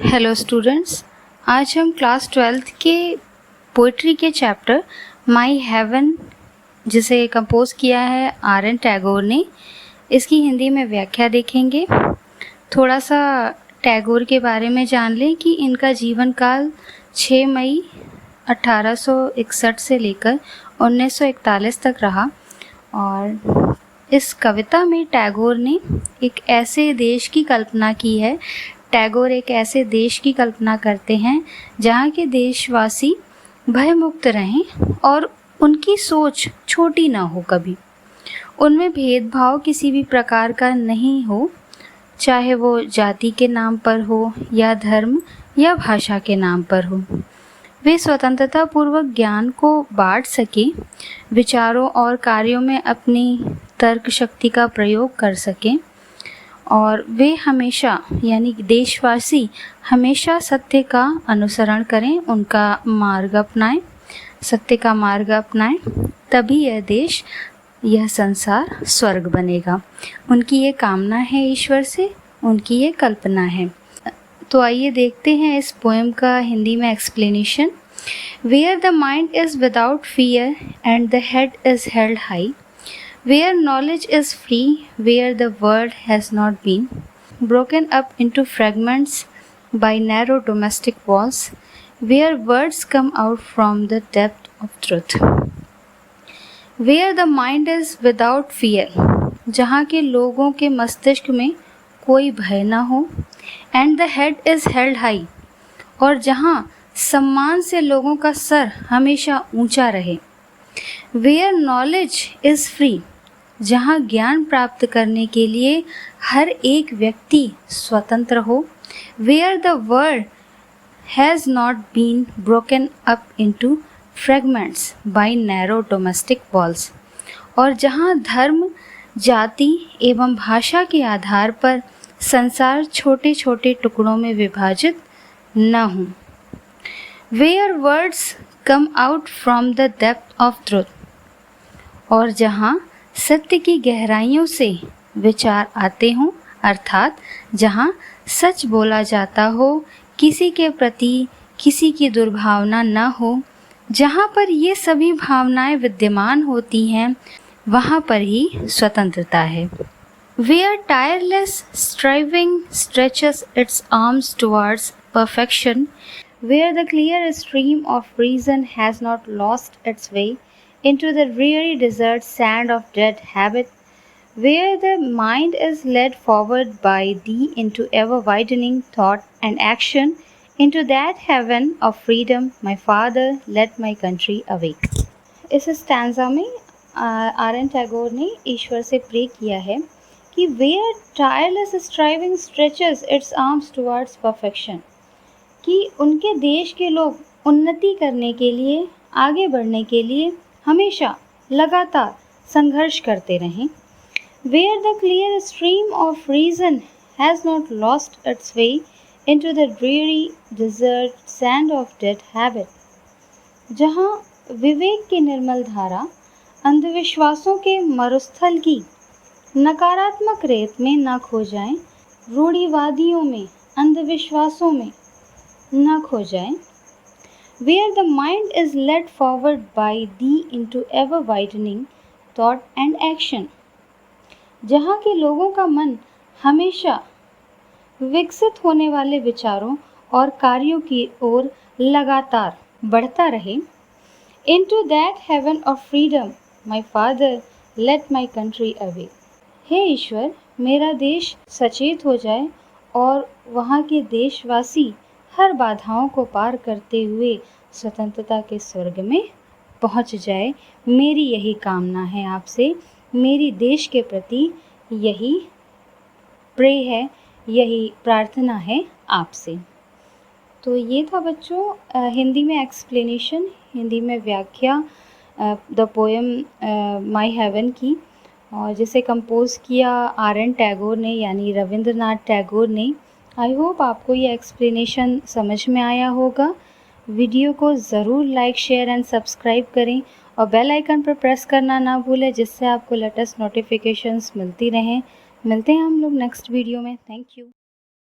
Hello students, आज हम class 12th के पोइट्री के चैप्टर माई हेवन, जिसे कंपोज किया है आर.एन. टैगोर ने, इसकी हिंदी में व्याख्या देखेंगे। थोड़ा सा टैगोर के बारे में जान लें कि इनका जीवन काल 6 मई 1861 से लेकर 1941 तक रहा। और इस कविता में टैगोर ने एक ऐसे देश की कल्पना की है। टैगोर एक ऐसे देश की कल्पना करते हैं जहाँ के देशवासी भयमुक्त रहें और उनकी सोच छोटी ना हो, कभी उनमें भेदभाव किसी भी प्रकार का नहीं हो, चाहे वो जाति के नाम पर हो या धर्म या भाषा के नाम पर हो। वे स्वतंत्रता पूर्वक ज्ञान को बांट सकें, विचारों और कार्यों में अपनी तर्क शक्ति का प्रयोग कर सकें, और वे हमेशा यानी देशवासी हमेशा सत्य का अनुसरण करें, उनका मार्ग अपनाएं, सत्य का मार्ग अपनाएं, तभी यह देश, यह संसार स्वर्ग बनेगा। उनकी ये कामना है ईश्वर से, उनकी ये कल्पना है। तो आइए देखते हैं इस पोएम का हिंदी में explanation. Where the mind is without fear and the head is held high, where knowledge is free, where the world has not been broken up into fragments by narrow domestic walls, where words come out from the depth of truth, where the mind is without fear, जहाँ के लोगों के मस्तिष्क में कोई भय न हो, and the head is held high, और जहाँ सम्मान से लोगों का सर हमेशा ऊंचा रहे, where knowledge is free, जहाँ ज्ञान प्राप्त करने के लिए हर एक व्यक्ति स्वतंत्र हो, where the world has not been broken up into fragments by narrow domestic walls, और जहाँ धर्म, जाति एवं भाषा के आधार पर संसार छोटे छोटे टुकड़ों में विभाजित न हो, where words come out from the depth of truth, और जहाँ सत्य की गहराइयों से विचार आते हों, अर्थात जहाँ सच बोला जाता हो, किसी के प्रति किसी की दुर्भावना न हो, जहाँ पर ये सभी भावनाएं विद्यमान होती हैं, वहाँ पर ही स्वतंत्रता है। Where tireless striving stretches its arms towards perfection, where the clear stream of reason has not lost its way into the dreary desert sand of dead habit, where the mind is led forward by thee into ever-widening thought and action, into that heaven of freedom, my father, let my country awake। इस stanza में RN. Tagore ने ईश्वर से pray किया है कि where tireless striving stretches its arms towards perfection, कि उनके देश के लोग उन्नति करने के लिए, आगे बढ़ने के लिए हमेशा लगातार संघर्ष करते रहें। Where the clear stream of reason has not lost its way into the dreary desert sand of dead habit, जहाँ विवेक की निर्मल धारा अंधविश्वासों के मरुस्थल की नकारात्मक रेत में न खो जाएं, रूढ़िवादियों में, अंधविश्वासों में न खो जाएं, where the mind is led forward by thee into ever-widening thought and action, जहाँ के लोगों का मन हमेशा विकसित होने वाले विचारों और कार्यों की ओर लगातार बढ़ता रहे। Into that heaven of freedom, my father, let my country away। हे ईश्वर, मेरा देश सचेत हो जाए और वहाँ के देशवासी हर बाधाओं को पार करते हुए स्वतंत्रता के स्वर्ग में पहुंच जाए। मेरी यही कामना है आपसे, मेरी देश के प्रति यही प्रे है, यही प्रार्थना है आपसे। तो ये था बच्चों हिंदी में एक्सप्लेनेशन, हिंदी में व्याख्या द पोएम माई हेवन की, और जिसे कंपोज किया आर.एन. टैगोर ने यानी रविंद्रनाथ टैगोर ने। आई होप आपको ये एक्सप्लेनेशन समझ में आया होगा। वीडियो को ज़रूर लाइक, शेयर एंड सब्सक्राइब करें और बेल आइकन पर प्रेस करना ना भूलें, जिससे आपको लेटेस्ट नोटिफिकेशंस मिलती रहें। मिलते हैं हम लोग नेक्स्ट वीडियो में। Thank you.